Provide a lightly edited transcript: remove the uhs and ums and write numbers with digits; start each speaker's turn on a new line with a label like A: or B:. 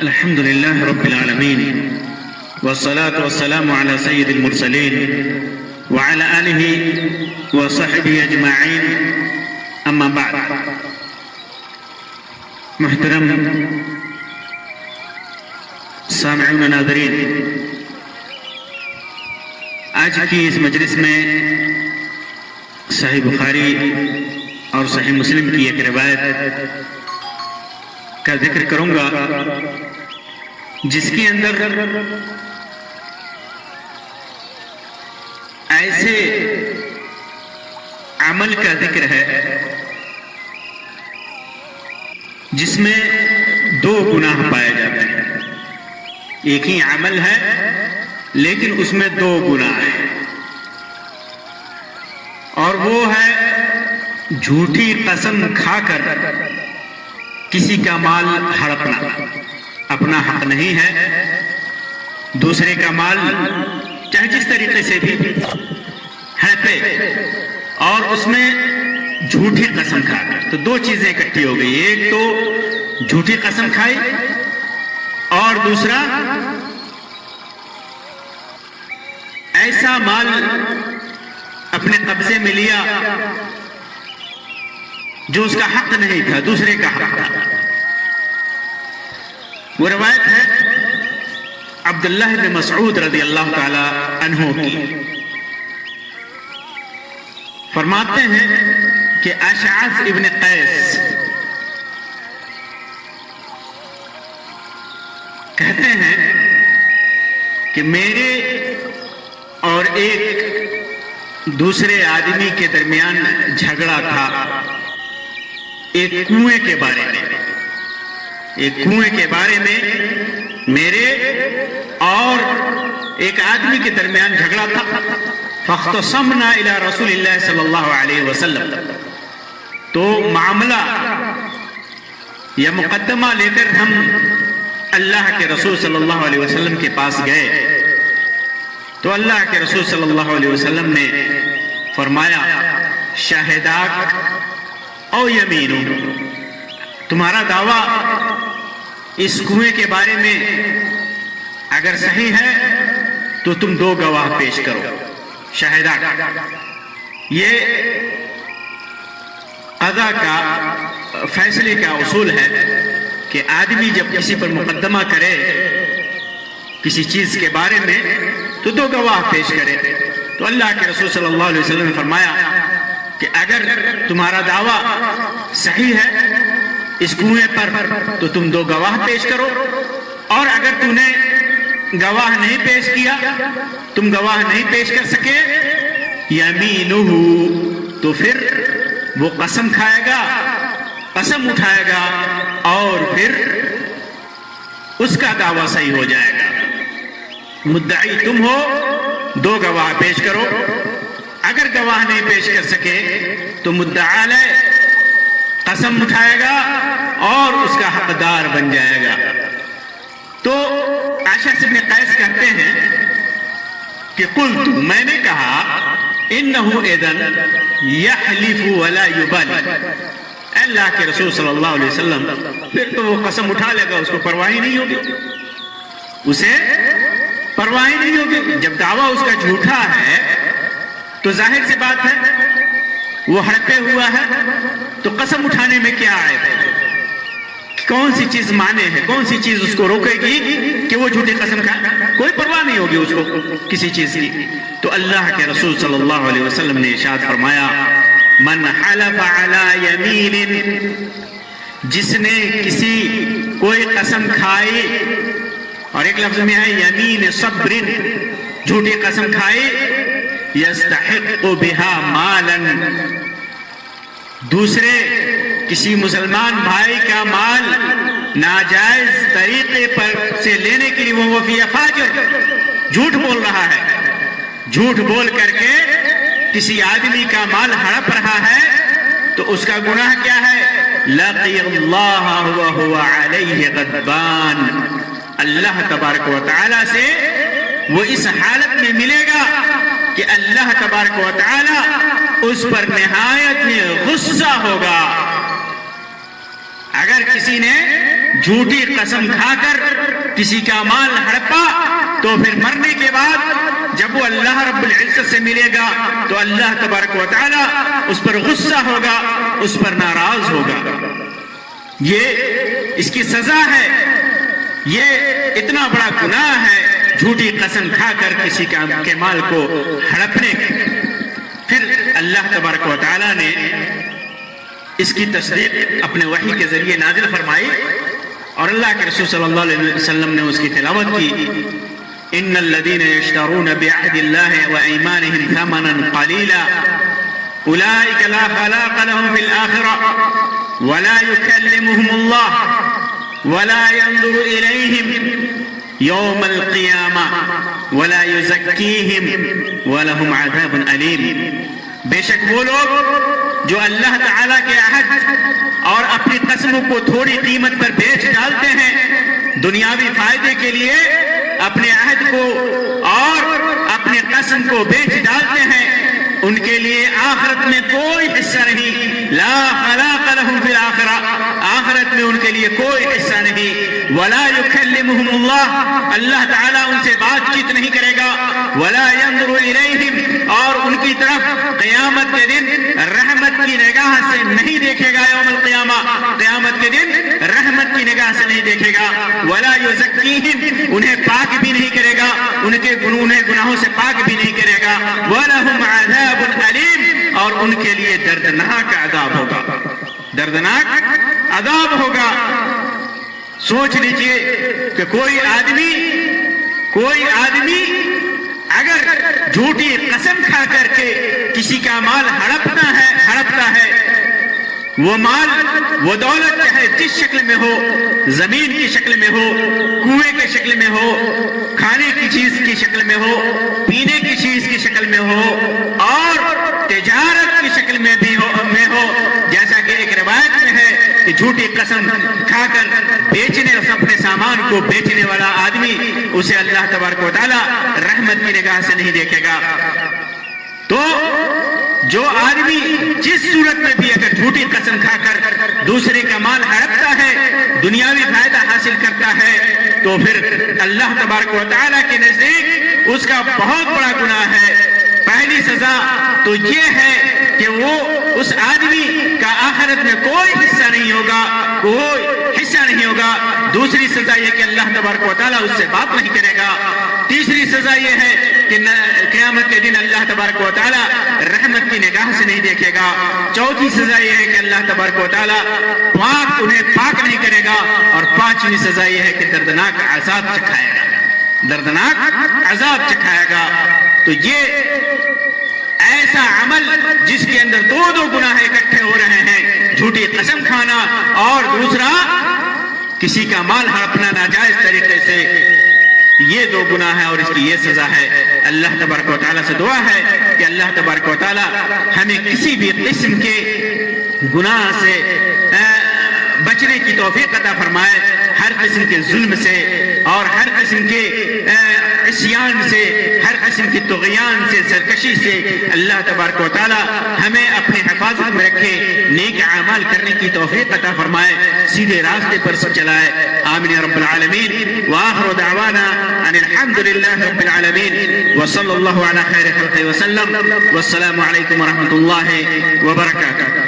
A: الحمد لله رب العالمين والصلاة والسلام على سيد المرسلين وعلى آله وصحبه أجمعين أما بعد. محترم سامعون ناظرین، آج کی اس مجلس میں صحیح بخاری اور صحیح مسلم کی ایک روایت کا ذکر کروں گا جس کے اندر ایسے عمل کا ذکر ہے جس میں دو گناہ پائے جاتے ہیں. ایک ہی عمل ہے لیکن اس میں دو گناہ ہیں، اور وہ ہے جھوٹی قسم کھا کر کسی کا مال ہڑپنا. اپنا حق نہیں ہے، دوسرے کا مال چاہے جس طریقے سے بھی ہڑپے اور اس میں جھوٹی قسم کھا کر. تو دو چیزیں اکٹھی ہو گئی، ایک تو جھوٹی قسم کھائی اور دوسرا ایسا مال اپنے قبضے میں لیا جو اس کا حق نہیں تھا، دوسرے کا حق تھا. وہ روایت ہے عبداللہ بن مسعود رضی اللہ تعالی عنہ کی. فرماتے ہیں کہ اشعث ابن قیس کہتے ہیں کہ میرے اور ایک دوسرے آدمی کے درمیان جھگڑا تھا ایک کنویں کے بارے میں. ایک کنویں کے بارے میں میرے اور ایک آدمی کے درمیان جھگڑا تھا. فاختصمنا الى رسول اللہ صلی اللہ علیہ وسلم. تو معاملہ یا مقدمہ لے کر ہم اللہ کے رسول صلی اللہ علیہ وسلم کے پاس گئے تو اللہ کے رسول صلی اللہ علیہ وسلم نے فرمایا شاہداک او یمینو، تمہارا دعویٰ اس کنویں کے بارے میں اگر صحیح ہے تو تم دو گواہ پیش کرو. شاہداک یہ قضا کا فیصلے کا اصول ہے کہ آدمی جب کسی پر مقدمہ کرے کسی چیز کے بارے میں تو دو گواہ پیش کرے. تو اللہ کے رسول صلی اللہ علیہ وسلم نے فرمایا کہ اگر تمہارا دعویٰ صحیح ہے اس کنویں پر تو تم دو گواہ پیش کرو، اور اگر تم نے گواہ نہیں پیش کیا، تم گواہ نہیں پیش کر سکے، یمینہ، تو پھر وہ قسم کھائے گا، قسم اٹھائے گا اور پھر اس کا دعویٰ صحیح ہو جائے گا. مدعی تم ہو، دو گواہ پیش کرو. اگر گواہ نہیں پیش کر سکے تو مدعا علیہ قسم اٹھائے گا اور اس کا حقدار بن جائے گا. تو اشعث ابن قیس کہتے ہیں کہ قلت، میں نے کہا انہ اذن یحلف ولا یبالی، اللہ کے رسول صلی اللہ علیہ وسلم پھر تو وہ قسم اٹھا لے گا، اس کو پرواہ نہیں ہوگی، اسے پرواہ نہیں ہوگی. جب دعویٰ اس کا جھوٹا ہے تو ظاہر سی بات ہے وہ ہڑپے ہوا ہے تو قسم اٹھانے میں کیا آئے گا؟ کون سی چیز مانے ہے، کون سی چیز اس کو روکے گی کہ وہ جھوٹی قسم کھائے؟ کوئی پرواہ نہیں ہوگی اس کو کسی چیز کی. تو اللہ کے رسول صلی اللہ علیہ وسلم نے ارشاد فرمایا من حلف علی یمین، جس نے کوئی قسم کھائی، اور ایک لفظ میں ہے یمین صبر، جھوٹی قسم کھائی، یستحق بہا مالا، دوسرے کسی مسلمان بھائی کا مال ناجائز طریقے پر سے لینے کے لیے وہ فی فاجر، جھوٹ بول رہا ہے، جھوٹ بول کر کے کسی آدمی کا مال ہڑپ رہا ہے تو اس کا گناہ کیا ہے؟ لقی اللہ وہو علیہ غضبان، اللہ تبارک و تعالی سے وہ اس حالت میں ملے گا کہ اللہ تبارک و تعالی اس پر نہایت غصہ ہوگا. اگر کسی نے جھوٹی قسم کھا کر کسی کا مال ہڑپا تو پھر مرنے کے بعد جب وہ اللہ رب العزت سے ملے گا تو اللہ تبارک و تعالی اس پر غصہ ہوگا، اس پر ناراض ہوگا۔ یہ اس کی سزا ہے، یہ اتنا بڑا گناہ ہے جھوٹی قسم کھا کر کسی کے مال کو ہڑپنے کا۔ پھر اللہ تبارک و تعالی نے اس کی تصدیق اپنے وحی کے ذریعے نازل فرمائی اور اللہ کے رسول صلی اللہ علیہ وسلم نے اس کی تلاوت کی۔ ان الذين يشترون بعهد الله وايمانهم ثمنا قليلا اولئك لا خلاق لهم في الاخره ولا يكلمهم الله ولا ينظر اليهم يوم القيامه ولا يزكيهم ولهم عذاب اليم۔ بے شک وہ لوگ جو اللہ تعالیٰ کے عہد اور اپنی قسموں کو تھوڑی قیمت پر بیچ ڈالتے ہیں دنیاوی فائدے کے لیے، اپنے عہد کو اور اپنے قسم کو بیچ ڈالتے ہیں، ان کے لیے آخرت میں کوئی حصہ نہیں۔ لا خلاق لهم فی الآخرہ، آخرت میں ان کے لیے کوئی حصہ نہیں۔ ولا یکلمہم اللہ، اللہ تعالیٰ ان سے بات چیت نہیں کرے گا۔ ولا ینظر الیہم، اور ان کی طرف قیامت کے دن رحمت کی نگاہ سے نہیں دیکھے گا۔ یوم القیامہ، قیامت کے دن رحمت کی نگاہ سے نہیں دیکھے گا۔ ولا یزکیہم، انہیں پاک بھی نہیں کرے گا، انہیں گناہوں سے پاک بھی نہیں کرے گا۔ وَلَهُمْ عَذَابٌ أَلِيمٌ، اور ان کے لیے دردناک عذاب ہوگا، دردناک عذاب ہوگا۔ سوچ لیجئے کہ کوئی آدمی اگر جھوٹی قسم کھا کر کے کسی کا مال ہڑپتا ہے، وہ مال وہ دولت چاہے جس شکل میں ہو، زمین کی شکل میں ہو، کنویں کی شکل میں ہو، کھانے کی چیز کی شکل میں ہو، پینے کی چیز کی شکل میں ہو، اور تجارت کی شکل میں بھی ہو، جیسا کہ ایک روایت میں ہے کہ جھوٹی قسم کھا کر اپنے سامان کو بیچنے والا آدمی، اسے اللہ تبارک و تعالی رحمت کی نگاہ سے نہیں دیکھے گا۔ تو جو آدمی جس صورت میں بھی اگر جھوٹی قسم کھا کر دوسرے کا مال ہڑپتا ہے، دنیاوی فائدہ حاصل کرتا ہے، تو پھر اللہ تبارک و تعالیٰ کے نزدیک اس کا بہت بڑا گناہ ہے۔ پہلی سزا تو یہ ہے کہ وہ اس آدمی کا آخرت میں کوئی حصہ نہیں ہوگا، دوسری سزا یہ کہ اللہ تبارک و تعالیٰ اس سے بات نہیں کرے گا۔ تیسری سزا یہ ہے کہ قیامت کے دن اللہ تبارک و تعالیٰ رحمت کی نگاہ سے نہیں دیکھے گا۔ چوتھی سزا یہ ہے کہ اللہ تبارک و تعالیٰ انہیں پاک نہیں کرے گا، اور پانچویں سزا یہ ہے کہ دردناک عذاب چکھائے گا۔ تو یہ ایسا عمل جس کے اندر دو گناہ اکٹھے ہو رہے ہیں، جھوٹی قسم کھانا اور دوسرا کسی کا مال ہڑپنا ناجائز طریقے سے، یہ دو گناہ ہے اور اس کی یہ سزا ہے۔ اللہ تبارک و تعالیٰ سے دعا ہے کہ اللہ تبارک و تعالیٰ ہمیں کسی بھی قسم کے گناہ سے بچنے کی توفیق عطا فرمائے، ہر قسم کے ظلم سے اور ہر قسم کے عصیان سے، ہر قسم کی طغیان سے، سرکشی سے اللہ تبارک و تعالی ہمیں اپنے حفاظت میں رکھے، نیک اعمال کرنے کی توفیق عطا فرمائے، سیدھے راستے پر چلائے۔ آمین یا رب العالمین۔ وآخر دعوانا ان الحمد للہ رب العالمین، وصلی اللہ علی خیر خلقہ وسلم، والسلام علیکم ورحمۃ اللہ وبرکاتہ۔